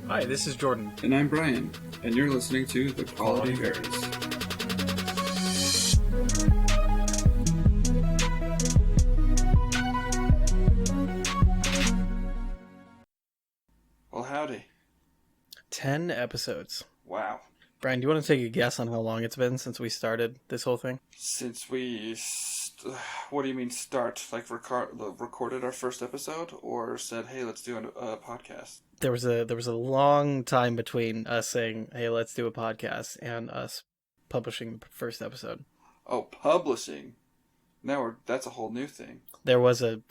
Hi, this is Jordan. And I'm Bryan, and you're listening to The Quality Varies. Well, howdy. 10 episodes. Wow. Bryan, do you want to take a guess on how long it's been since we started this whole thing? Since we... what do you mean start? Like recorded our first episode? Or said, hey, let's do a podcast? There was a long time between us saying, hey, let's do a podcast, and us publishing the first episode. Oh, publishing. Now that's a whole new thing. There was a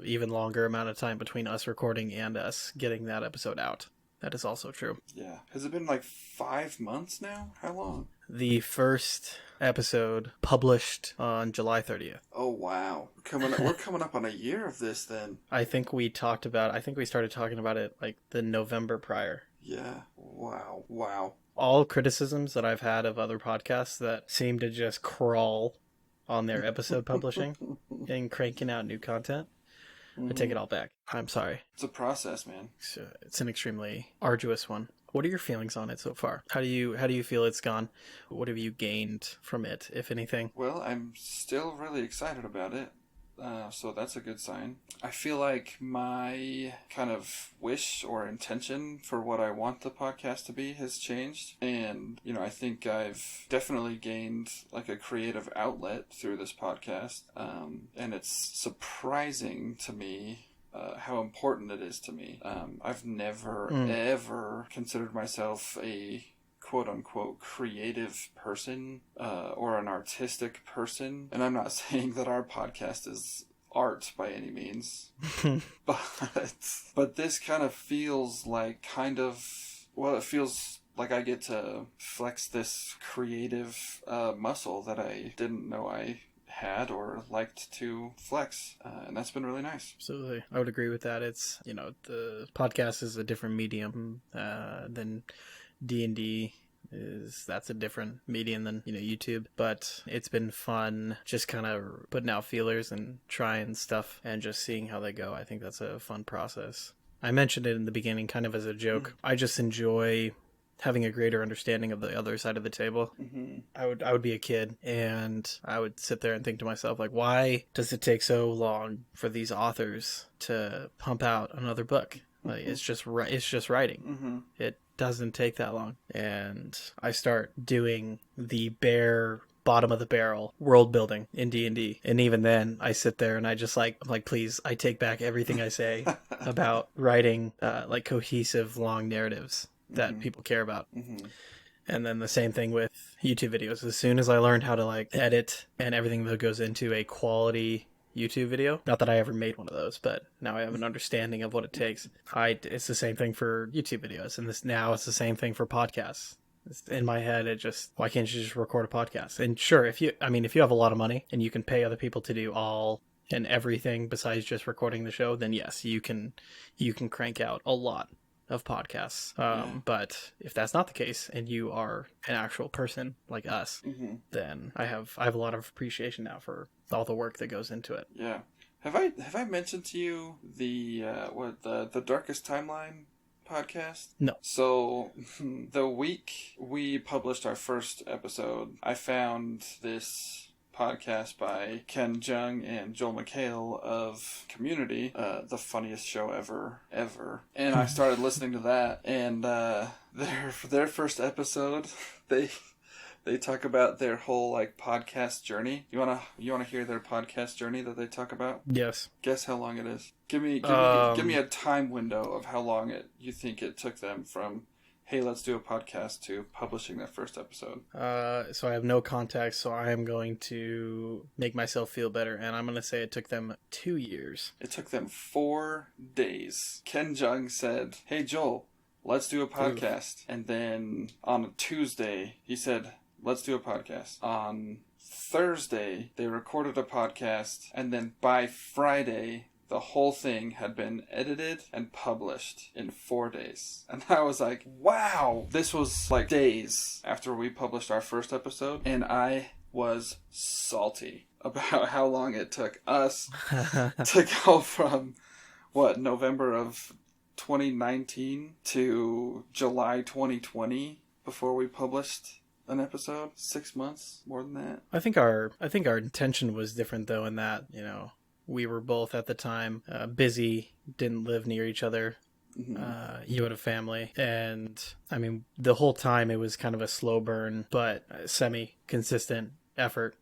even longer amount of time between us recording and us getting that episode out. That is also true. Yeah. Has it been like 5 months now? How long? The first episode published on July 30th. Oh, wow. We're coming up on a year of this then. I think we started talking about it like the November prior. Yeah. Wow. All criticisms that I've had of other podcasts that seem to just crawl on their episode publishing and cranking out new content, I take it all back. I'm sorry. It's a process, man. It's an extremely arduous one. What are your feelings on it so far? How do you feel it's gone? What have you gained from it, if anything? Well, I'm still really excited about it. So that's a good sign. I feel like my kind of wish or intention for what I want the podcast to be has changed. And, I think I've definitely gained like a creative outlet through this podcast. And it's surprising to me how important it is to me. I've never, ever considered myself a quote-unquote creative person or an artistic person. And I'm not saying that our podcast is art by any means. but this kind of feels like it feels like I get to flex this creative muscle that I didn't know I had or liked to flex, and that's been really nice. Absolutely. I would agree with that. It's, the podcast is a different medium than D&D. That's a different medium than YouTube, but it's been fun just kind of putting out feelers and trying stuff and just seeing how they go. I think that's a fun process. I mentioned it in the beginning kind of as a joke. I just enjoy having a greater understanding of the other side of the table. I would be a kid and I would sit there and think to myself, like, why does it take so long for these authors to pump out another book? Like, it's just writing. It doesn't take that long. And I start doing the bare bottom of the barrel world building in D&D, and even then I sit there and I'm like, please, I take back everything I say about writing like cohesive long narratives that people care about. And then the same thing with YouTube videos. As soon as I learned how to like edit and everything that goes into a quality YouTube video, not that I ever made one of those, but now I have an understanding of what it takes. It's the same thing for YouTube videos, and it's the same thing for podcasts. In my head, why can't you just record a podcast? And sure, if you have a lot of money and you can pay other people to do all and everything besides just recording the show, then yes, you can crank out a lot of podcasts. But if that's not the case and you are an actual person like us, then I have a lot of appreciation now for all the work that goes into it. Yeah. Have I mentioned to you the Darkest Timeline podcast? No. So the week we published our first episode, I found this podcast by Ken Jeong and Joel McHale of Community, the funniest show ever. And I started listening to that, and their first episode, they talk about their whole like podcast journey. You wanna hear their podcast journey that they talk about? Yes. Guess how long it is. Give me a time window of how long you think it took them from, hey, let's do a podcast, to publishing that first episode. So I have no context, so I am going to make myself feel better, and I'm going to say it took them 2 years. It took them 4 days. Ken Jeong said, hey, Joel, let's do a podcast. Ooh. And then on a Tuesday, he said, let's do a podcast. On Thursday, they recorded a podcast, and then by Friday, the whole thing had been edited and published in 4 days. And I was like, wow! This was like days after we published our first episode, and I was salty about how long it took us to go from, November of 2019 to July 2020 before we published an episode. 6 months, more than that. I think our intention was different though, in that, you know, we were both at the time busy, didn't live near each other. You had a family, and I mean, the whole time it was kind of a slow burn, but semi-consistent effort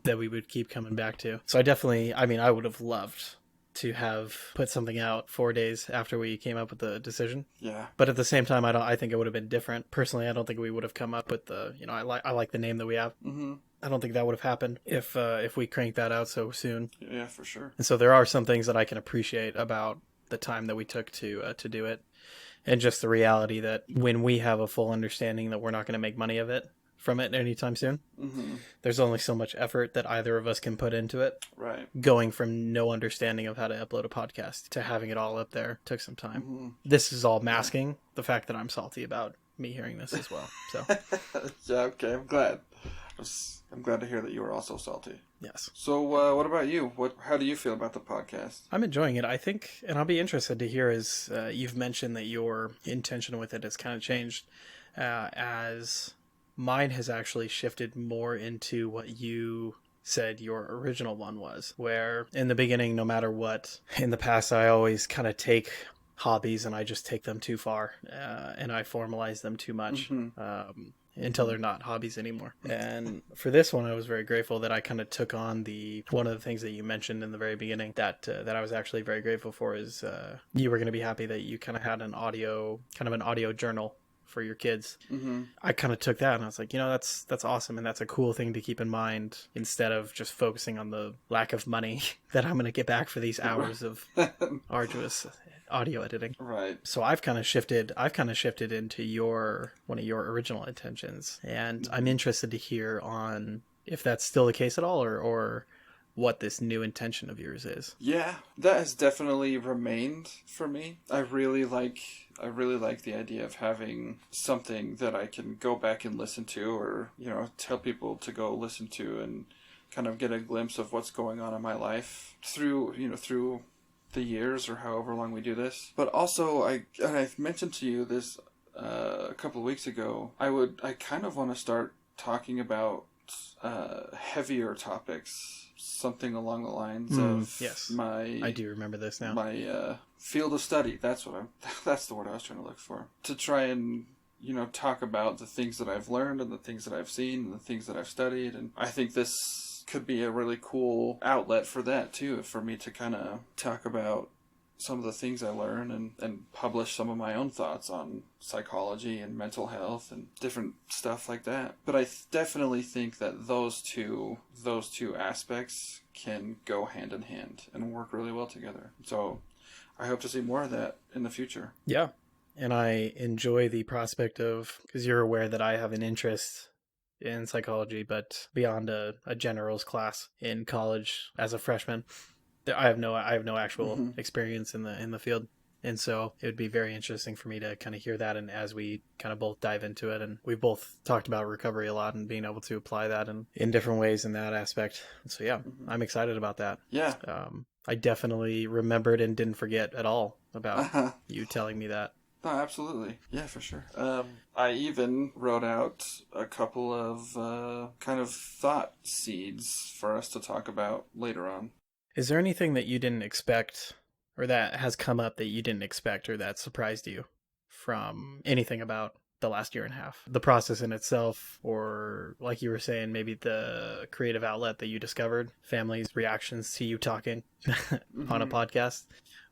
that we would keep coming back to. So I would have loved to have put something out 4 days after we came up with the decision. Yeah. But at the same time, I think it would have been different. Personally, I don't think we would have come up with the, you know, I like the name that we have. I don't think that would have happened if we cranked that out so soon. Yeah, for sure. And so there are some things that I can appreciate about the time that we took to do it, and just the reality that when we have a full understanding that we're not going to make money from it anytime soon, there's only so much effort that either of us can put into it. Right. Going from no understanding of how to upload a podcast to having it all up there took some time. This is all masking the fact that I'm salty about me hearing this as well. So yeah, okay, I'm glad. I'm glad to hear that you were also salty. Yes. So what about you? How do you feel about the podcast? I'm enjoying it, I think, and I'll be interested to hear, as you've mentioned that your intention with it has kind of changed, as mine has actually shifted more into what you said your original one was, where in the beginning, no matter what, in the past, I always kind of take hobbies and I just take them too far, and I formalize them too much. Until they're not hobbies anymore. And for this one, I was very grateful that I kind of took on one of the things that you mentioned in the very beginning that I was actually very grateful for is you were going to be happy that you kind of had an audio journal for your kids. I kind of took that and I was like, you know, that's awesome, and that's a cool thing to keep in mind instead of just focusing on the lack of money that I'm going to get back for these hours of arduous audio editing. Right. So I've kind of shifted into one of your original intentions, and I'm interested to hear on if that's still the case at all, or what this new intention of yours is. Yeah, that has definitely remained for me. I really like the idea of having something that I can go back and listen to, or, you know, tell people to go listen to, and kind of get a glimpse of what's going on in my life through the years or however long we do this. But also, I've mentioned to you this a couple of weeks ago, I kind of want to start talking about heavier topics, something along the lines of yes, my... I do remember this now. My field of study. That's the word I was trying to look for. To try and, you know, talk about the things that I've learned and the things that I've seen and the things that I've studied. And I think this could be a really cool outlet for that too, for me to kind of talk about some of the things I learn and publish some of my own thoughts on psychology and mental health and different stuff like that. But I definitely think that those two aspects can go hand in hand and work really well together. So I hope to see more of that in the future. Yeah. And I enjoy the prospect of, because you're aware that I have an interest in psychology, but beyond a general's class in college as a freshman. I have no actual experience in the field, and so it would be very interesting for me to kind of hear that. And as we kind of both dive into it, and we've both talked about recovery a lot and being able to apply that in different ways in that aspect. So yeah, I'm excited about that. Yeah. I definitely remembered and didn't forget at all about you telling me that. No, absolutely. Yeah, for sure. I even wrote out a couple of kind of thought seeds for us to talk about later on. Is there anything that you didn't expect, or that has come up that you didn't expect, or that surprised you from anything about the last year and a half? The process in itself, or like you were saying, maybe the creative outlet that you discovered, family's reactions to you talking on a podcast.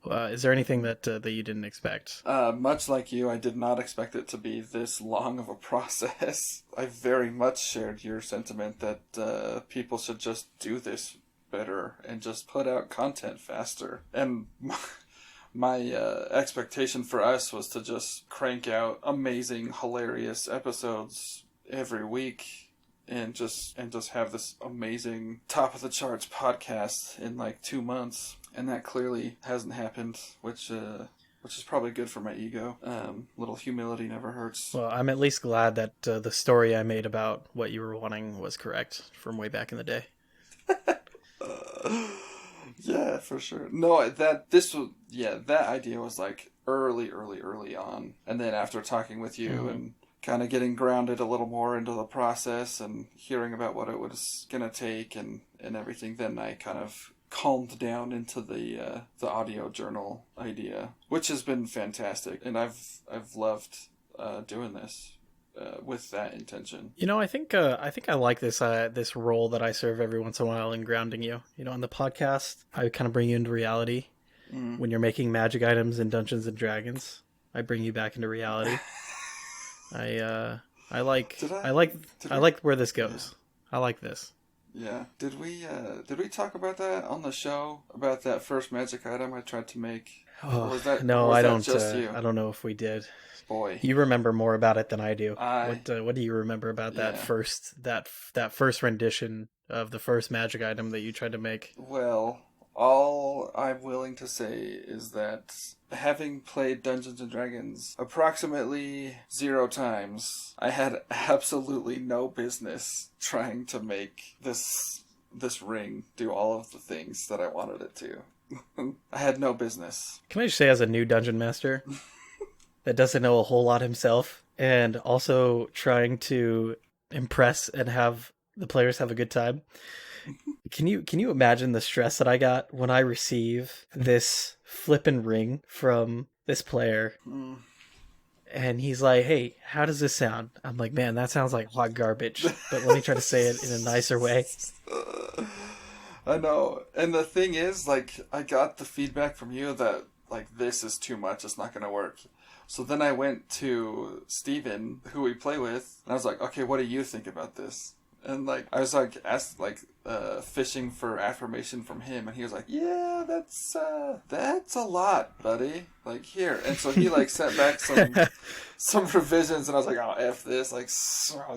Is there anything that you didn't expect? Much like you, I did not expect it to be this long of a process. I very much shared your sentiment that people should just do this better and just put out content faster. And my expectation for us was to just crank out amazing, hilarious episodes every week and just have this amazing top of the charts podcast in like 2 months. And that clearly hasn't happened, which is probably good for my ego. Little humility never hurts. Well, I'm at least glad that the story I made about what you were wanting was correct from way back in the day. Yeah, for sure. No, this yeah, that idea was like early on. And then after talking with you and kind of getting grounded a little more into the process and hearing about what it was going to take and everything, then I kind of calmed down into the audio journal idea, which has been fantastic. And I've loved doing this. With that intention. You know, I think I like this role that I serve every once in a while in grounding you. You know, on the podcast, I kind of bring you into reality. When you're making magic items in Dungeons and Dragons, I bring you back into reality. I like I like where this goes. Yeah. I like this. Yeah. Did we talk about that on the show, about that first magic item I tried to make? Oh, no, I don't. I don't know if we did. Boy, you remember more about it than I do. What do you remember about that first rendition of the first magic item that you tried to make? Well, all I'm willing to say is that having played Dungeons and Dragons approximately 0 times, I had absolutely no business trying to make this ring do all of the things that I wanted it to. I had no business. Can I just say, as a new dungeon master that doesn't know a whole lot himself, and also trying to impress and have the players have a good time, can you imagine the stress that I got when I receive this flippin' ring from this player? And he's like, "Hey, how does this sound?" I'm like, "Man, that sounds like hot garbage, but let me try to say it in a nicer way." I know. And the thing is, like, I got the feedback from you that, like, this is too much, it's not going to work. So then I went to Steven, who we play with, and I was like, okay, what do you think about this? And, like, I was, like, fishing for affirmation from him, and he was like, yeah, that's a lot, buddy. Like, here. And so he, like, sent back some revisions, and I was like, oh, F this. Like,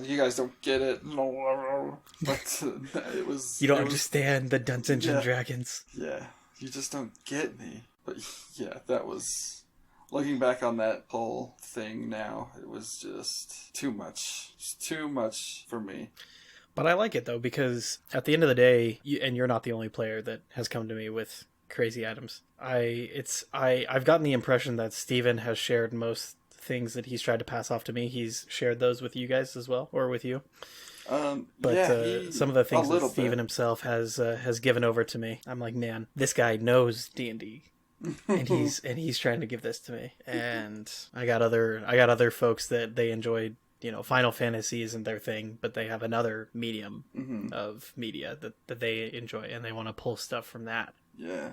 you guys don't get it. But it was... You don't understand the Dungeons and Dragons. Yeah, you just don't get me. But, yeah, that was... Looking back on that whole thing now, it was just too much. Just too much for me. But I like it, though, because at the end of the day, you're not the only player that has come to me with crazy items. I've gotten the impression that Steven has shared most things that he's tried to pass off to me. He's shared those with you guys as well, or with you. But some of the things that Steven himself has given over to me, I'm like, man, this guy knows D&D. and he's trying to give this to me. And I got other folks that they enjoyed, you know, Final Fantasy isn't their thing, but they have another medium of media that they enjoy, and they want to pull stuff from that. Yeah.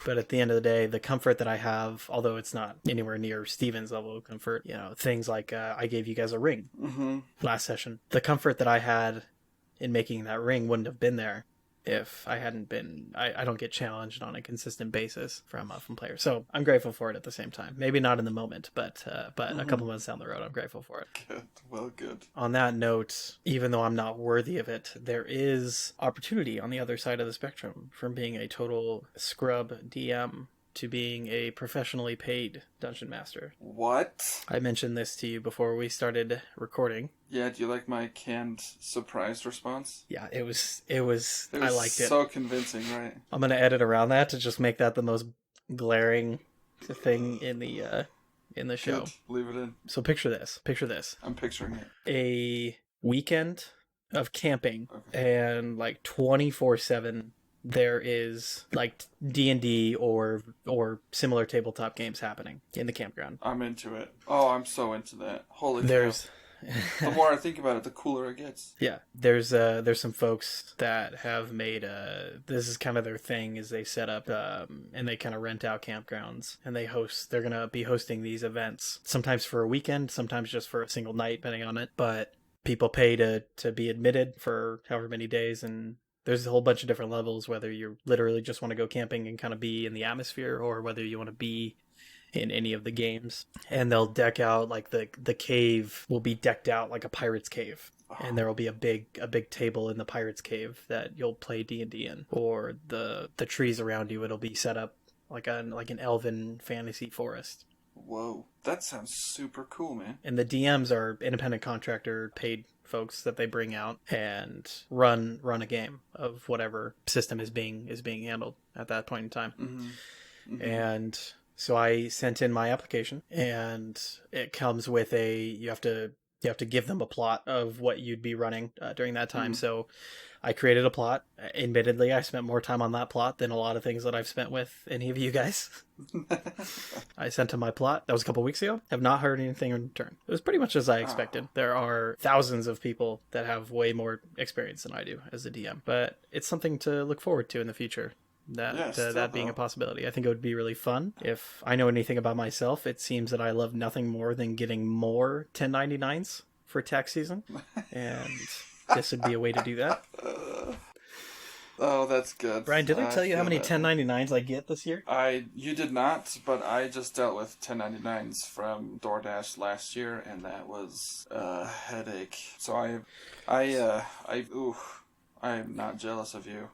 But at the end of the day, the comfort that I have, although it's not anywhere near Steven's level of comfort, you know, things like I gave you guys a ring last session. The comfort that I had in making that ring wouldn't have been there if I hadn't been... I don't get challenged on a consistent basis from players. So I'm grateful for it at the same time. Maybe not in the moment, but a couple months down the road, I'm grateful for it. Good. Well, good. On that note, even though I'm not worthy of it, there is opportunity on the other side of the spectrum, from being a total scrub DM to being a professionally paid dungeon master. What? I mentioned this to you before we started recording. Yeah, do you like my canned surprised response? Yeah, it was I liked it. So convincing, right? I'm going to edit around that to just make that the most glaring thing in the show. Good. Leave it in. So picture this. I'm picturing it. A weekend of camping and like 24/7 there is like D&D or similar tabletop games happening in the campground. I'm into it. Oh, I'm so into that. Holy cow. The more I think about it, the cooler it gets. Yeah, there's some folks that have made this is kind of their thing, is they set up and they kind of rent out campgrounds, and they're gonna be hosting these events, sometimes for a weekend, sometimes just for a single night, depending on it. But people pay to be admitted for however many days, and there's a whole bunch of different levels, whether you literally just want to go camping and kind of be in the atmosphere, or whether you want to be in any of the games. And they'll deck out, like the cave will be decked out like a pirate's cave. And there will be a big table in the pirate's cave that you'll play D&D in. Or the trees around you, it'll be set up like an elven fantasy forest. Whoa, that sounds super cool, man. And the DMs are independent contractor paid folks that they bring out and run a game of whatever system is being handled at that point in time. Mm-hmm. And so I sent in my application, and it comes with you have to give them a plot of what you'd be running during that time. Mm-hmm. So I created a plot. Admittedly, I spent more time on that plot than a lot of things that I've spent with any of you guys. I sent him my plot. That was a couple weeks ago. Have not heard anything in return. It was pretty much as I expected. Oh. There are thousands of people that have way more experience than I do as a DM, but it's something to look forward to in the future. That being a possibility. I think it would be really fun. If I know anything about myself, it seems that I love nothing more than getting more 1099s for tax season, and this would be a way to do that. Oh, that's good. Bryan, did I tell you how many that. 1099s I get this year? You did not, but I just dealt with 1099s from DoorDash last year, and that was a headache. So I'm not jealous of you.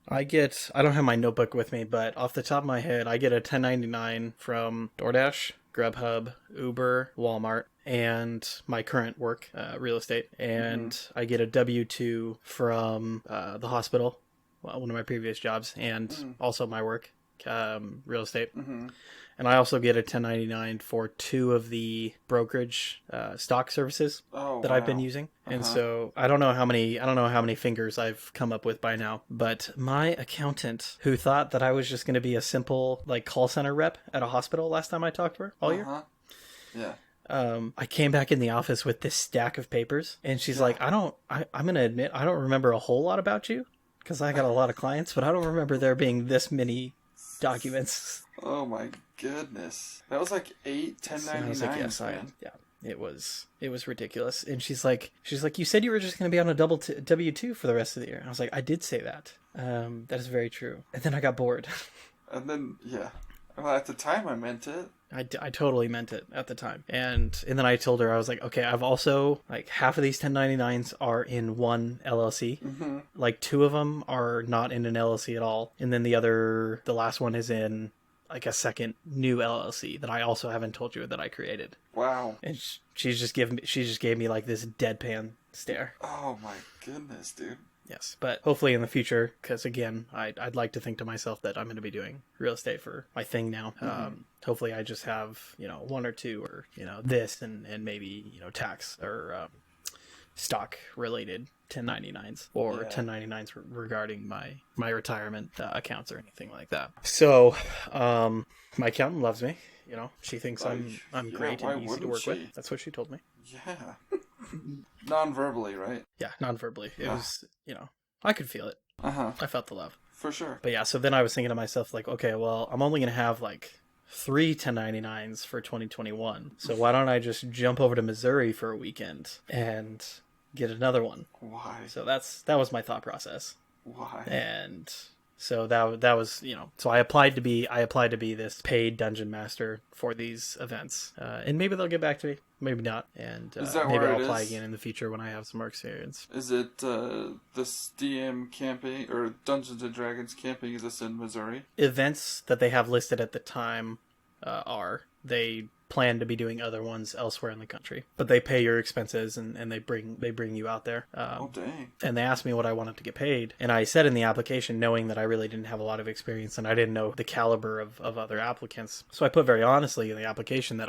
I don't have my notebook with me, but off the top of my head, I get a 1099 from DoorDash, Grubhub, Uber, Walmart, and my current work, real estate. And I get a W-2 from the hospital, one of my previous jobs, and also my work, real estate. Mm-hmm. And I also get a 1099 for 2 of the brokerage stock services that I've been using. And so I don't know how many fingers I've come up with by now, but my accountant, who thought that I was just going to be a simple like call center rep at a hospital last time I talked to her all year. Yeah. I came back in the office with this stack of papers, and she's like, I'm going to admit, I don't remember a whole lot about you because I got a lot of clients, but I don't remember there being this many documents. Oh my goodness. That was like 8 1099s, I was like, yes, man. yeah. It was ridiculous. And she's like, you said you were just going to be on a W-2 for the rest of the year. And I was like, I did say that. That is very true. And then I got bored. And then, yeah. Well, at the time I meant it. I totally meant it at the time. And then I told her, I was like, okay, I've also, like, half of these 1099s are in one LLC. Mm-hmm. Like, 2 of them are not in an LLC at all. And then the last one is in, like, a second new LLC that I also haven't told you that I created. Wow. And she just gave me, like, this deadpan stare. Oh my goodness, dude. Yes, but hopefully in the future, because again, I'd like to think to myself that I'm going to be doing real estate for my thing now. Mm-hmm. Hopefully I just have, 1 or 2 or, this and maybe, tax or stock related 1099s or 1099s regarding my retirement accounts or anything like that. So my accountant loves me. She thinks I'm great and easy to work with. That's what she told me. Yeah. Non-verbally, right? Yeah, non-verbally. It was, I could feel it. Uh-huh. I felt the love. For sure. But yeah, so then I was thinking to myself, like, okay, well, I'm only going to have like 3 1099s for 2021. So why don't I just jump over to Missouri for a weekend and get another one? Why? So that was my thought process. Why? And so that was, so I applied to be this paid dungeon master for these events. And maybe they'll get back to me, maybe not. And maybe I'll apply again in the future when I have some more experience. Is it this DM camping or Dungeons and Dragons camping? Is this in Missouri? Events that they have listed at the time they plan to be doing other ones elsewhere in the country, but they pay your expenses and they bring you out there. Oh dang! And they asked me what I wanted to get paid, and I said in the application, knowing that I really didn't have a lot of experience and I didn't know the caliber of other applicants, so I put very honestly in the application that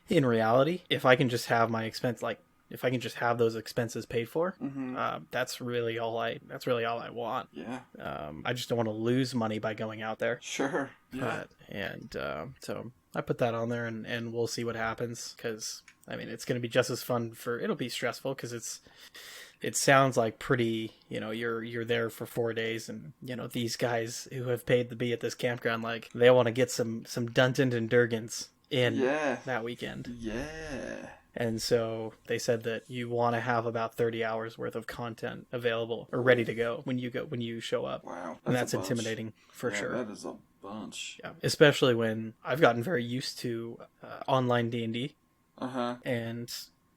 in reality, if I can just have my expense, if I can just have those expenses paid for, that's really all I want. Yeah. I just don't want to lose money by going out there. Sure. Yeah. So I put that on there, and we'll see what happens, because it's going to be just as fun. It'll be stressful because it sounds like pretty, you're there for 4 days, and these guys who have paid to be at this campground, like, they want to get some Dungeons and Dragons in that weekend. Yeah. And so they said that you want to have about 30 hours worth of content available or ready to go when you show up. Wow. And that's intimidating for sure. That is a bunch. Yeah. Especially when I've gotten very used to online D&D. Uh-huh. And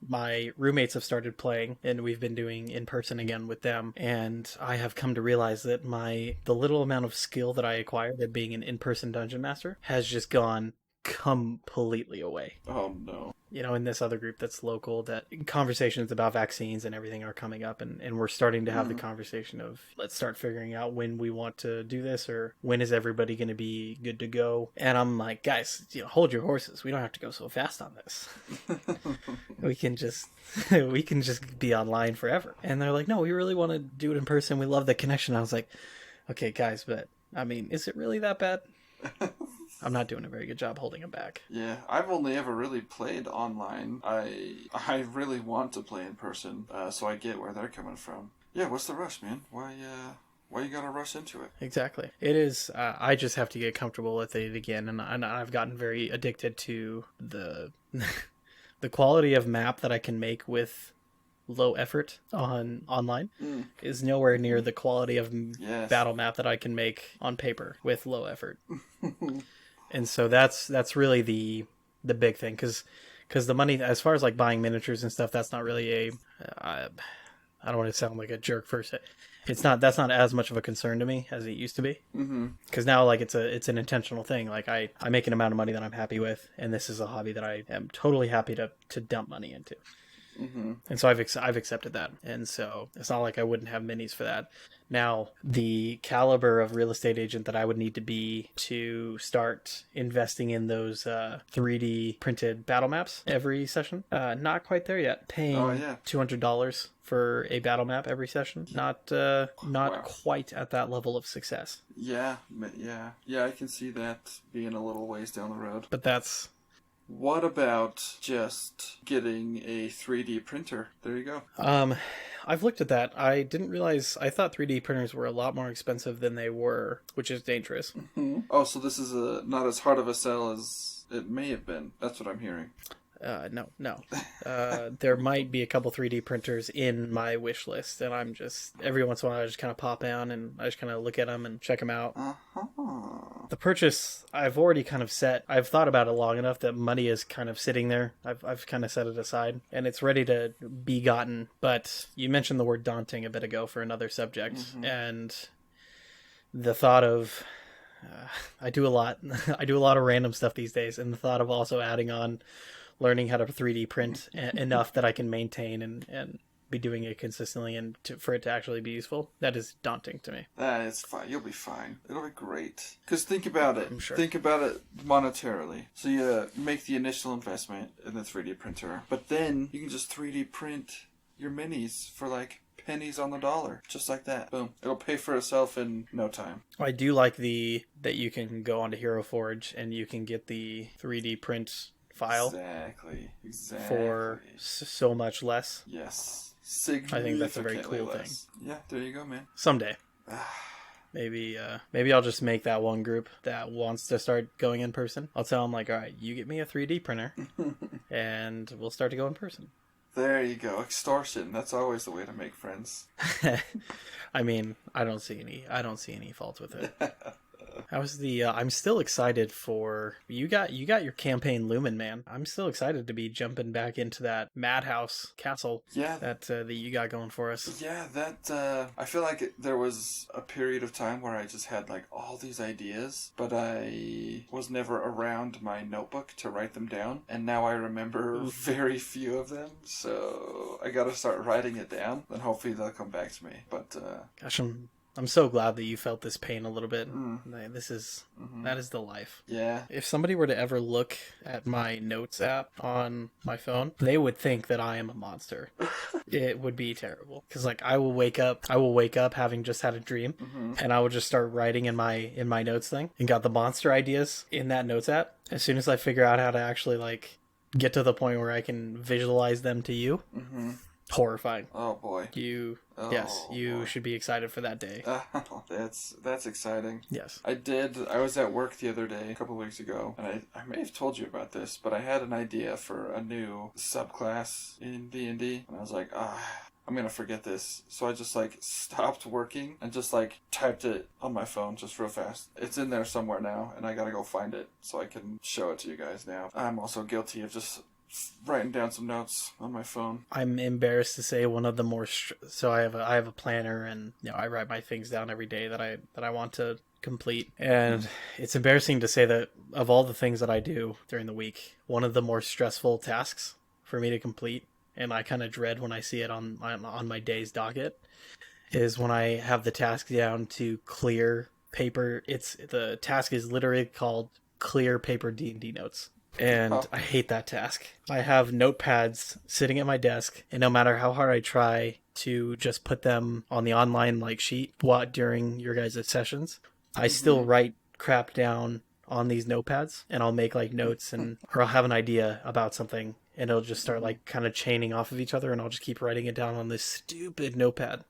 my roommates have started playing, and we've been doing in person again with them. And I have come to realize that the little amount of skill that I acquired at being an in-person dungeon master has just gone completely away. Oh no. You know, in this other group that's local, that conversations about vaccines and everything are coming up, and we're starting to have the conversation of, let's start figuring out when we want to do this, or when is everybody going to be good to go. And I'm like, guys, hold your horses. We don't have to go so fast on this. we can just be online forever. And they're like, no, we really want to do it in person. We love the connection. I was like, okay, guys, but I mean, is it really that bad? I'm not doing a very good job holding him back. Yeah, I've only ever really played online. I really want to play in person, so I get where they're coming from. Yeah, what's the rush, man? Why you gotta rush into it? Exactly. It is, I just have to get comfortable with it again, and I've gotten very addicted to the the quality of map that I can make with low effort online is nowhere near the quality of battle map that I can make on paper with low effort. And so that's really the big thing, because the money, as far as like buying miniatures and stuff, that's not really I don't want to sound like a jerk first. That's not as much of a concern to me as it used to be. Because now, like, it's an intentional thing. Like, I make an amount of money that I'm happy with, and this is a hobby that I am totally happy to dump money into. And so I've accepted that, and so it's not like I wouldn't have minis for that. Now, the caliber of real estate agent that I would need to be to start investing in those 3D printed battle maps every session, not quite there yet. Paying $200 for a battle map every session, not quite at that level of success. Yeah, I can see that being a little ways down the road. But that's... What about just getting a 3D printer? There you go. I've looked at that. I didn't realize... I thought 3D printers were a lot more expensive than they were, which is dangerous. Oh, so this is not as hard of a sell as it may have been. That's what I'm hearing. No. There might be a couple 3D printers in my wish list, and I'm just, every once in a while I just kind of pop down and I just kind of look at them and check them out. The purchase, I've already kind of set. I've thought about it long enough that money is kind of sitting there. I've kind of set it aside, and it's ready to be gotten. But you mentioned the word daunting a bit ago for another subject, and the thought of... I do a lot of random stuff these days, and the thought of also adding on learning how to 3D print enough that I can maintain and be doing it consistently, and for it to actually be useful, that is daunting to me. That is fine. You'll be fine. It'll be great. Because think about it. I'm sure. Think about it monetarily. So you make the initial investment in the 3D printer, but then you can just 3D print your minis for like pennies on the dollar, just like that. Boom. It'll pay for itself in no time. I do like that you can go onto Hero Forge and you can get the 3D print file exactly for so much less. Yes, I think that's a very cool thing. Yeah, there you go, man. Someday. Maybe I'll just make that one group that wants to start going in person. I'll tell them, like, all right, you get me a 3D printer and we'll start to go in person. There you go. Extortion. That's always the way to make friends. I mean, I don't see any fault with it. I'm still excited for you got your campaign Lumen, man. I'm still excited to be jumping back into that Madhouse Castle that you got going for us. Yeah, that I feel like there was a period of time where I just had like all these ideas, but I was never around my notebook to write them down, and now I remember very few of them, so I gotta start writing it down, and hopefully they'll come back to me. But gosh, I'm so glad that you felt this pain a little bit. That is the life. Yeah. If somebody were to ever look at my notes app on my phone, they would think that I am a monster. It would be terrible. Because like I will wake up having just had a dream, and I will just start writing in my notes thing, and got the monster ideas in that notes app. As soon as I figure out how to actually like get to the point where I can visualize them to you. Horrifying. Oh boy. You should be excited for that day. That's exciting. Yes. I was at work the other day, a couple of weeks ago, and I may have told you about this, but I had an idea for a new subclass in D&D, and I was like, I'm gonna forget this. So I just like stopped working and just like typed it on my phone just real fast. It's in there somewhere now, and I gotta go find it so I can show it to you guys now. I'm also guilty of just writing down some notes on my phone. I'm embarrassed to say one of the more so I have a planner, and I write my things down every day that I want to complete. And it's embarrassing to say that of all the things that I do during the week, one of the more stressful tasks for me to complete, and I kind of dread when I see it on my day's docket, is when I have the task down to clear paper. The task is literally called clear paper D&D notes. And I hate that task. I have notepads sitting at my desk, and no matter how hard I try to just put them on the online sheet during your guys' sessions, I still write crap down on these notepads, and I'll make notes or I'll have an idea about something, and it'll just start kind of chaining off of each other, and I'll just keep writing it down on this stupid notepad.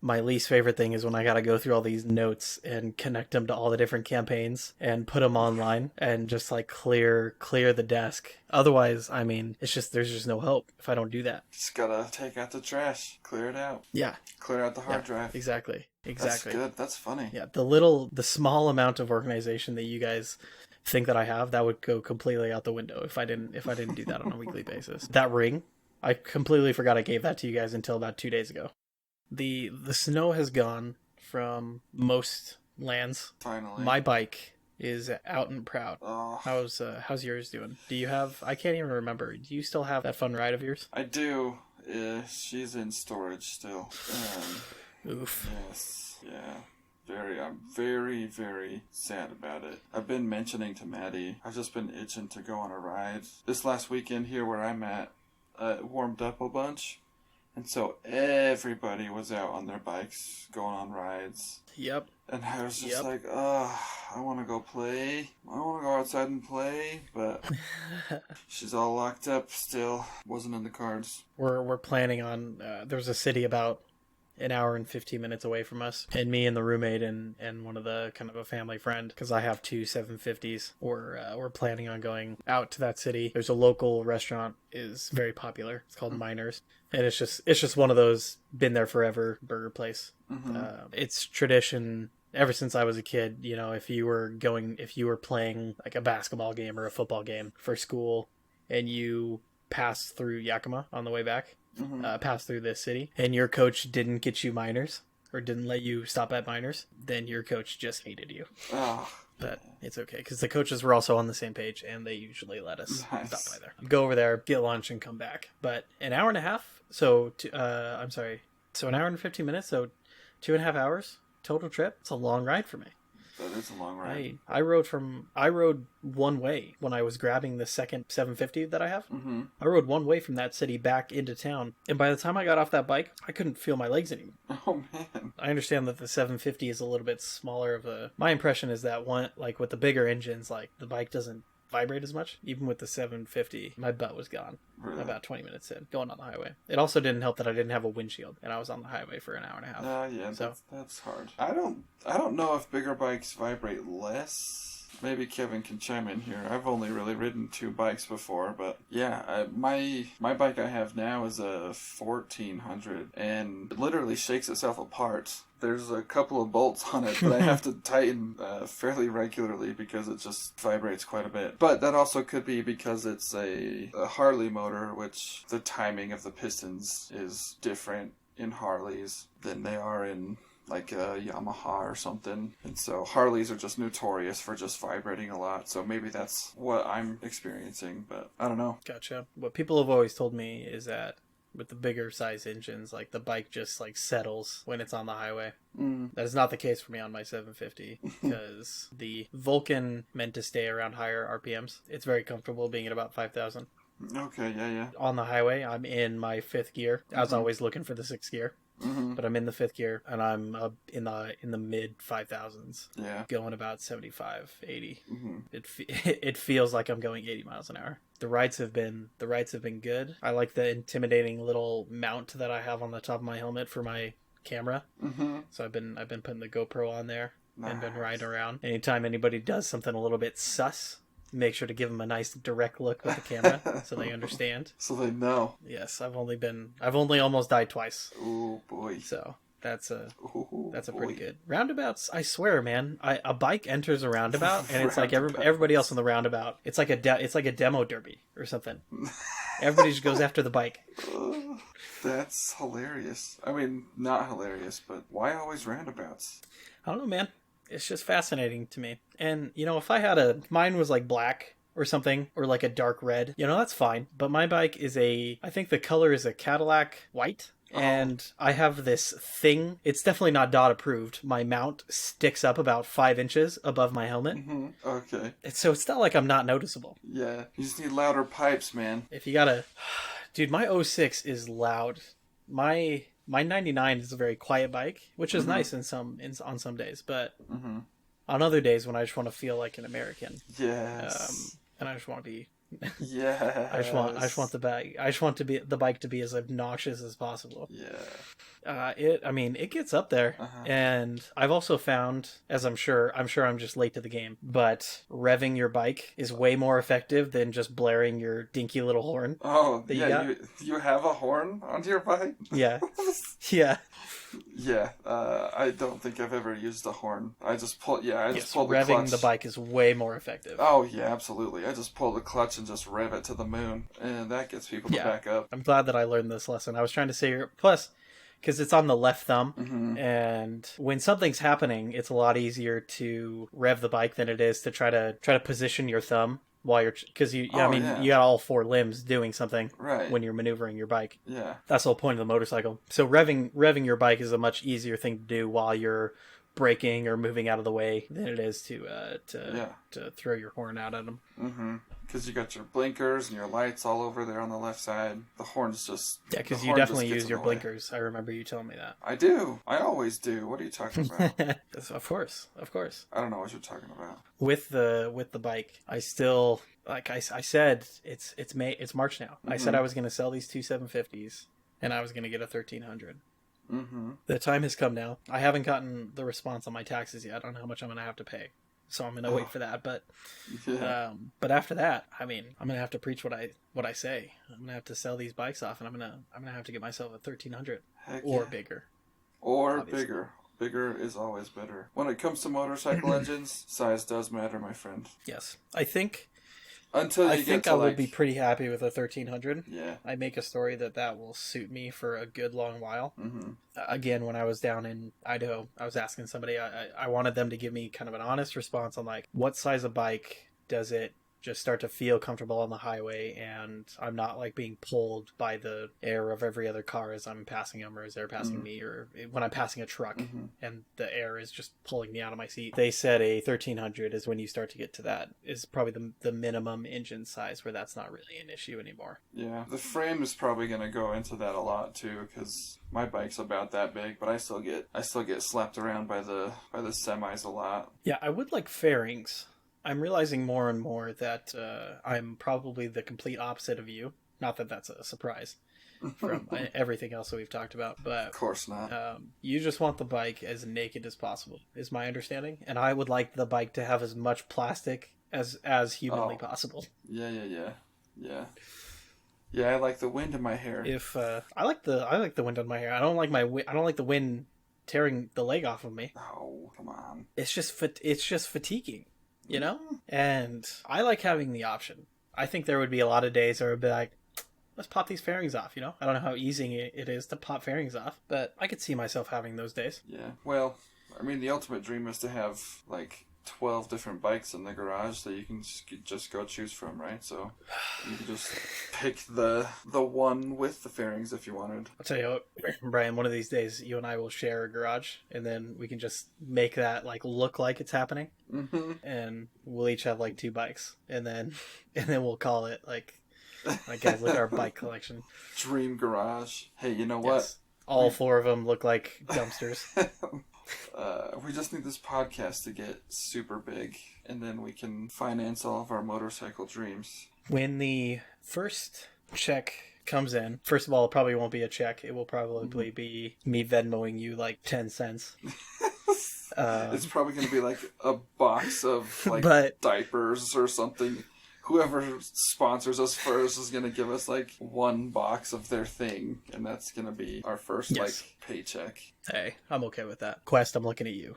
My least favorite thing is when I gotta go through all these notes and connect them to all the different campaigns and put them online and just clear the desk. Otherwise, I mean, there's just no hope if I don't do that. Just gotta take out the trash, clear it out. Yeah. Clear out the hard drive. Exactly. That's good. That's funny. Yeah. The small amount of organization that you guys think that I have, that would go completely out the window if I didn't do that on a weekly basis. That ring, I completely forgot I gave that to you guys until about 2 days ago. The snow has gone from most lands. Finally. My bike is out and proud. Oh. How's yours doing? Do you have? I can't even remember. Do you still have that fun ride of yours? I do. She's in storage still. Oof. Yes. Yeah. I'm very, very sad about it. I've been mentioning to Maddie, I've just been itching to go on a ride. This last weekend here where I'm at, warmed up a bunch. And so everybody was out on their bikes, going on rides. Yep. And I was just I want to go play. I want to go outside and play, but she's all locked up still. Wasn't in the cards. We're planning on, there's a city about an hour and 15 minutes away from us, and me and the roommate and one of the kind of a family friend, because I have two 750s, we're planning on going out to that city. There's a local restaurant, is very popular. It's called Miners, and it's just one of those been there forever burger place. It's tradition ever since I was a kid. You know, if you were playing a basketball game or a football game for school, and you passed through Yakima on the way back, pass through this city, and your coach didn't get you Miners or didn't let you stop at Miners, then your coach just hated you. But it's okay, because the coaches were also on the same page, and they usually let us stop by there. Go over there, get lunch, and come back. But an hour and a half, so an hour and 15 minutes, so 2.5 hours total trip. It's a long ride for me. That is a long ride. I rode one way when I was grabbing the second 750 that I have. I rode one way from that city back into town, and by the time I got off that bike, I couldn't feel my legs anymore. Oh man! I understand that the 750 is a little bit smaller of a. My impression is that one, with the bigger engines, the bike doesn't vibrate as much. Even with the 750, my butt was gone about 20 minutes in going on the highway. It also didn't help that I didn't have a windshield, and I was on the highway for an hour and a half. Yeah, so that's hard. I don't know if bigger bikes vibrate less. Maybe Kevin can chime in here. I've only really ridden 2 bikes before, but yeah, my bike I have now is a 1400, and it literally shakes itself apart. There's a couple of bolts on it that I have to tighten fairly regularly because it just vibrates quite a bit. But that also could be because it's a Harley motor, which the timing of the pistons is different in Harleys than they are in a Yamaha or something. And so Harleys are just notorious for just vibrating a lot. So maybe that's what I'm experiencing, but I don't know. Gotcha. What people have always told me is that with the bigger size engines, the bike just settles when it's on the highway. That is not the case for me on my 750 because the Vulcan meant to stay around higher RPMs. It's very comfortable being at about 5,000. Okay, yeah. On the highway, I'm in my 5th gear. I was always looking for the 6th gear. But I'm in the 5th gear, and I'm up in the mid 5,000s. Yeah. Going about 75, 80. It feels like I'm going 80 miles an hour. The rides have been good. I like the intimidating little mount that I have on the top of my helmet for my camera. So I've been putting the GoPro on there and been riding around. Anytime anybody does something a little bit sus, make sure to give them a nice direct look with the camera so they understand. So they know. Yes, I've only almost died twice. Oh boy. So that's pretty good. Roundabouts, I swear, man. A bike enters a roundabout and it's like everybody else on the roundabout. It's like a demo derby or something. Everybody just goes after the bike. That's hilarious. I mean, not hilarious, but why always roundabouts? I don't know, man. it's just fascinating to me. And, you know, if mine was like black or something, or like a dark red, you know, that's fine. But my bike is I think the color is a Cadillac white. And I have this thing. It's definitely not DOT approved. My mount sticks up about 5 inches above my helmet. Mm-hmm. Okay. So it's not like I'm not noticeable. Yeah. You just need louder pipes, man. If you gotta... Dude, my 06 is loud. My 99 is a very quiet bike, which is nice on some days. But on other days when I just want to feel like an American. Yes. And I just want to be... Yeah. I just want the bike. I just want the bike to be as obnoxious as possible. Yeah. It gets up there, and I've also found, as I'm sure I'm just late to the game, but revving your bike is way more effective than just blaring your dinky little horn. Oh, yeah. You have a horn on your bike? Yeah. Yeah. Yeah, I don't think I've ever used a horn. I just pull the clutch. Revving the bike is way more effective. Oh, yeah, absolutely. I just pull the clutch and just rev it to the moon, and that gets people to back up. I'm glad that I learned this lesson. I was trying to say, plus, because it's on the left thumb, and when something's happening, it's a lot easier to rev the bike than it is to try to position your thumb while you're, because you got all 4 limbs doing something when you're maneuvering your bike. Yeah, that's the whole point of the motorcycle. So revving your bike is a much easier thing to do while you're braking or moving out of the way than it is to throw your horn out at them. Because you got your blinkers and your lights all over there on the left side. The horn's just... Yeah, because you definitely use your blinkers. I remember you telling me that. I do. I always do. What are you talking about? Of course. I don't know what you're talking about. With the bike, I still... Like I said, it's March now. I said I was going to sell these two 750s, and I was going to get a 1300. The time has come now. I haven't gotten the response on my taxes yet on how much I'm going to have to pay. So I'm going to wait for that. But but after that, I mean, I'm going to have to preach what I say. I'm going to have to sell these bikes off, and I'm going to have to get myself a 1300 or bigger. Or obviously. Bigger. Bigger is always better. When it comes to motorcycle engines, size does matter, my friend. Yes. I think I will be pretty happy with a 1300. Yeah. I make a story that will suit me for a good long while. Again, when I was down in Idaho, I was asking somebody, I wanted them to give me kind of an honest response on like, what size of bike does it just start to feel comfortable on the highway, and I'm not like being pulled by the air of every other car as I'm passing them or as they're passing me, or when I'm passing a truck and the air is just pulling me out of my seat. They said a 1300 is when you start to get to that, is probably the minimum engine size where that's not really an issue anymore. Yeah, the frame is probably going to go into that a lot too, because my bike's about that big, but I still get slapped around by the semis a lot. Yeah, I would like fairings. I'm realizing more and more that I'm probably the complete opposite of you. Not that that's a surprise from everything else that we've talked about, but of course not. You just want the bike as naked as possible, is my understanding, and I would like the bike to have as much plastic as humanly possible. Yeah. I like the wind in my hair. If I like the wind on my hair, I don't like the wind tearing the leg off of me. Oh, come on! It's just fatiguing. You know? And I like having the option. I think there would be a lot of days where it would be like, let's pop these fairings off, you know? I don't know how easy it is to pop fairings off, but I could see myself having those days. Yeah. Well, I mean, the ultimate dream is to have, like, 12 different bikes in the garage that you can just go choose from, right? So you can just pick the one with the fairings if you wanted. I'll tell you what, Brian, one of these days you and I will share a garage, and then we can just make that like look like it's happening. And we'll each have like 2 bikes, and then we'll call it like guys, look at our bike collection. Dream garage. Hey, you know what? All 4 of them look like dumpsters. We just need this podcast to get super big, and then we can finance all of our motorcycle dreams. When the first check comes in, first of all, it probably won't be a check. It will probably be me Venmoing you like 10 cents. It's probably going to be like a box of like diapers or something. Whoever sponsors us first is going to give us like 1 box of their thing, and that's going to be our first like paycheck. Hey, I'm okay with that. Quest, I'm looking at you.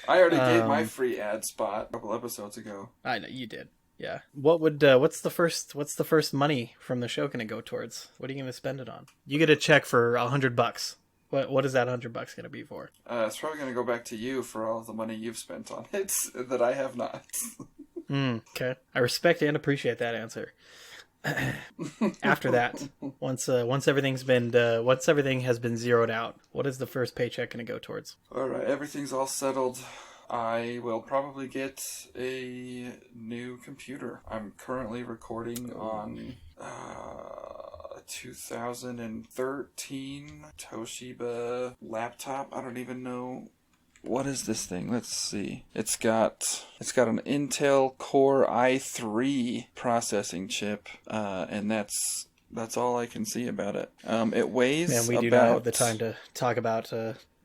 I already gave my free ad spot a couple episodes ago. I know you did. Yeah. What's the first money from the show going to go towards? What are you going to spend it on? You get a check for $100. What is that $100 going to be for? It's probably going to go back to you for all the money you've spent on it that I have not. Okay. I respect and appreciate that answer. After that, once everything has been zeroed out, what is the first paycheck going to go towards? All right, everything's all settled. I will probably get a new computer. I'm currently recording on 2013 Toshiba laptop. I don't even know. What is this thing? Let's see. It's got an Intel Core i3 processing chip, and that's all I can see about it. It weighs. Man, we do not have the time to talk about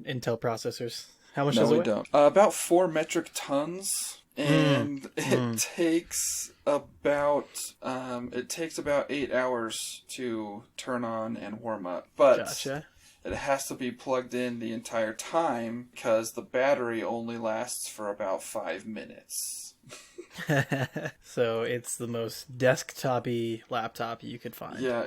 Intel processors. How much does it weigh? No, we don't. About 4 metric tons, and it takes about 8 hours to turn on and warm up. But Gotcha. It has to be plugged in the entire time because the battery only lasts for about 5 minutes. So it's the most desktop-y laptop you could find. Yeah,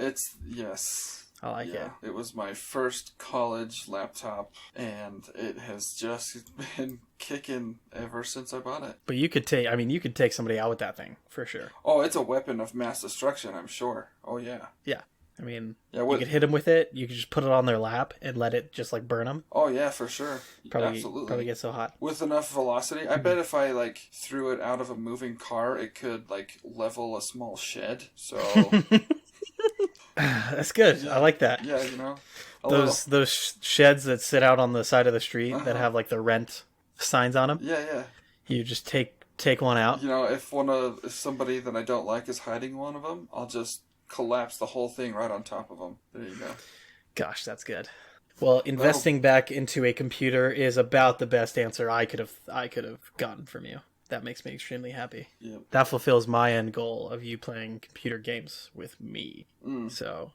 yes. I like it. It was my first college laptop, and it has just been kicking ever since I bought it. But you could take somebody out with that thing, for sure. Oh, it's a weapon of mass destruction, I'm sure. Oh, yeah. Yeah. I mean, you could hit them with it. You could just put it on their lap and let it just like burn them. Oh yeah, for sure. Absolutely. Probably get so hot with enough velocity. I bet if I like threw it out of a moving car, it could like level a small shed. So that's good. Yeah. I like that. Yeah, you know, those sheds that sit out on the side of the street that have like the rent signs on them. Yeah. You just take one out. You know, if somebody that I don't like is hiding one of them, I'll just collapse the whole thing right on top of them. There you go. Gosh, that's good. Well, investing back into a computer is about the best answer I could have gotten from you. That makes me extremely happy. Yep. That fulfills my end goal of you playing computer games with me. So,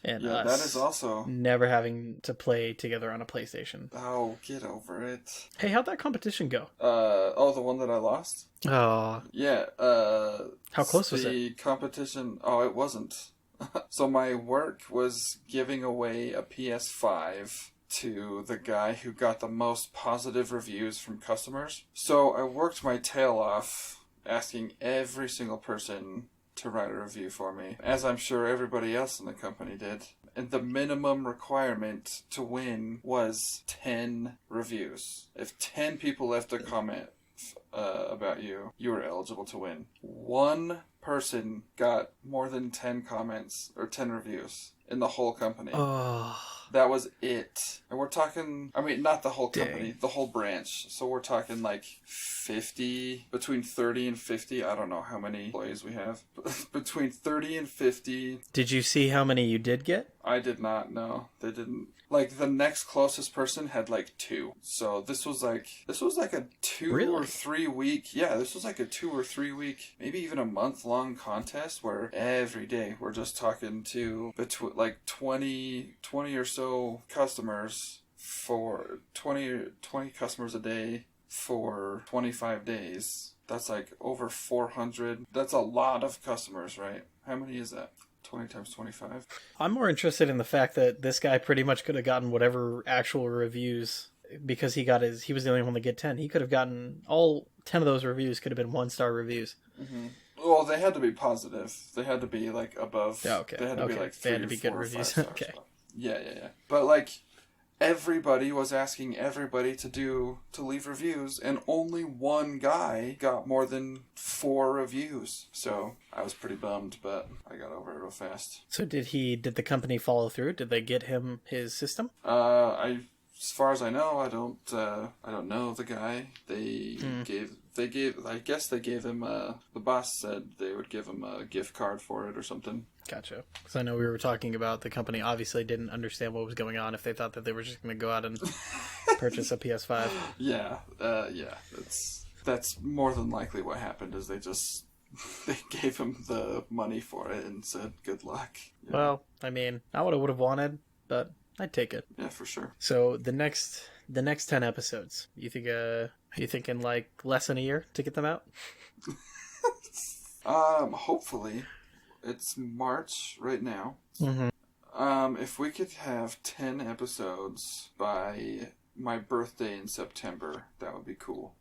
and us that is also never having to play together on a PlayStation. Oh, get over it. Hey, how'd that competition go? The one that I lost? Oh. Yeah, how close was it? The competition, it wasn't. So my work was giving away a PS5 to the guy who got the most positive reviews from customers. So I worked my tail off asking every single person to write a review for me, as I'm sure everybody else in the company did. And the minimum requirement to win was 10 reviews. If 10 people left a comment about you were eligible to win. One person got more than 10 comments or 10 reviews in the whole company. Oh. That was it. And we're talking, not the whole company, the whole branch. So we're talking like 50, between 30 and 50. I don't know how many employees we have. Between 30 and 50. Did you see how many you did get? I did not, no. They didn't. Like, the next closest person had like 2. So this was like a 2 or 3 week, this was like a 2 or 3 week, maybe even a month-long contest where every day we're just talking to between like 20 or so customers for 20 customers a day for 25 days. That's like over 400. That's a lot of customers, right? How many is that? 20 times 25. I'm more interested in the fact that this guy pretty much could have gotten whatever actual reviews because he was the only one to get 10. He could have gotten all 10 of those reviews could have been 1-star reviews. Mm-hmm. Well, they had to be positive. They had to be like above. Oh, okay. They had to be like 3 they had to be good reviews. Okay. Yeah. But like everybody was asking everybody to leave reviews, and only one guy got more than 4 reviews. So I was pretty bummed, but I got over it real fast. So did the company follow through? Did they get him his system? As far as I know, I don't know the guy. I guess they gave him the boss said they would give him a gift card for it or something. Gotcha. Because I know we were talking about the company obviously didn't understand what was going on if they thought that they were just going to go out and purchase a PS5. Yeah. That's more than likely what happened is they gave him the money for it and said good luck. Yeah. Well, not what I would have wanted, but I'd take it. Yeah, for sure. So the next 10 episodes, you think you thinking like less than a year to get them out? Hopefully. It's March right now. Mm-hmm. If we could have 10 episodes by my birthday in September, that would be cool.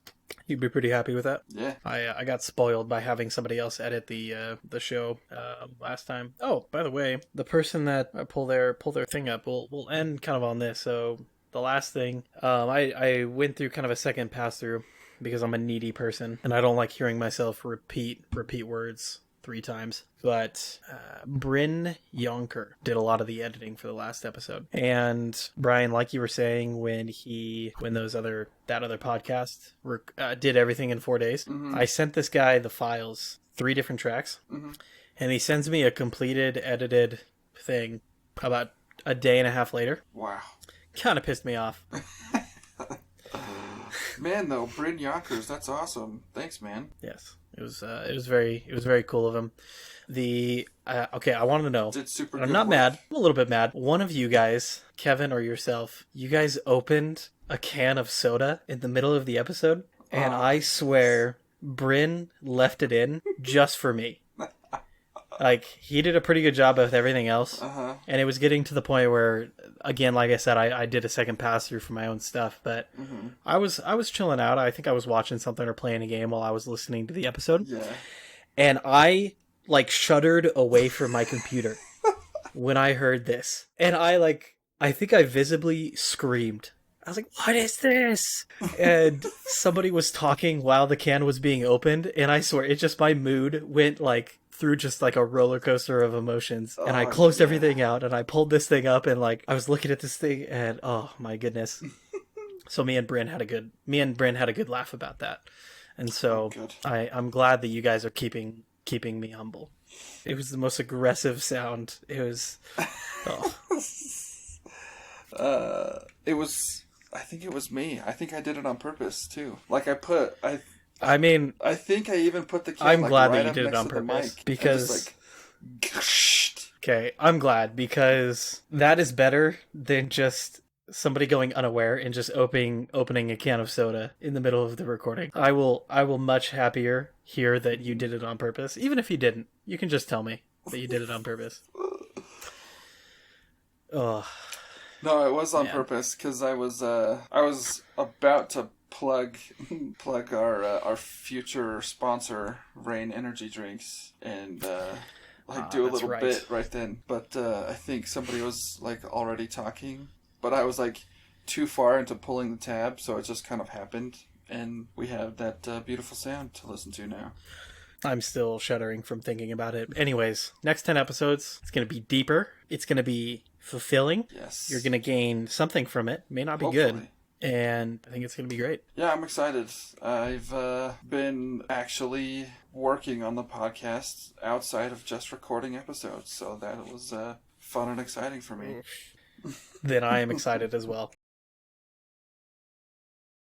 You'd be pretty happy with that? Yeah. I got spoiled by having somebody else edit the show last time. Oh, by the way, the person that pull their thing up, we'll end kind of on this. So the last thing, I went through kind of a second pass through because I'm a needy person and I don't like hearing myself repeat words 3 times. But Bryn Yonker did a lot of the editing for the last episode. And Bryan, like you were saying, when that other podcast did everything in 4 days, I sent this guy the files, 3 different tracks, and he sends me a completed, edited thing about a day and a half later. Wow. Kind of pissed me off. Man, though, Bryn Yonkers, that's awesome. Thanks, man. Yes. It was very cool of him. Okay, I wanted to know. Did super I'm good not work. mad. I'm a little bit mad. One of you guys, Kevin or yourself, you guys opened a can of soda in the middle of the episode, and I swear Bryn left it in just for me. Like, he did a pretty good job with everything else, and it was getting to the point where, again, like I said, I did a second pass through for my own stuff, but I was chilling out. I think I was watching something or playing a game while I was listening to the episode, and I shuddered away from my computer when I heard this, and I think I visibly screamed. I was like, "What is this?" And somebody was talking while the can was being opened, and I swear, my mood went through just a roller coaster of emotions, and I closed everything out, and I pulled this thing up, and I was looking at this thing, and oh my goodness. So me and Bryn had a good laugh about that, and so I'm glad that you guys are keeping me humble. It was the most aggressive sound. It was. It was. I think it was me. I think I did it on purpose too. I think I even put the can. I'm glad right that you did it on purpose because. Okay, I'm glad because that is better than just somebody going unaware and just opening a can of soda in the middle of the recording. I will much happier hear that you did it on purpose. Even if you didn't, you can just tell me that you did it on purpose. Oh. No, it was on purpose because I was about to plug our future sponsor, Rain Energy Drinks, and do a little bit right then. But I think somebody was already talking, but I was too far into pulling the tab, so it just kind of happened, and we have that beautiful sound to listen to now. I'm still shuddering from thinking about it. Anyways, next 10 episodes, it's going to be deeper. It's going to be fulfilling. Yes. You're going to gain something from it. May not be good. And I think it's going to be great. Yeah, I'm excited. I've been actually working on the podcast outside of just recording episodes, so that was fun and exciting for me. Then I am excited as well.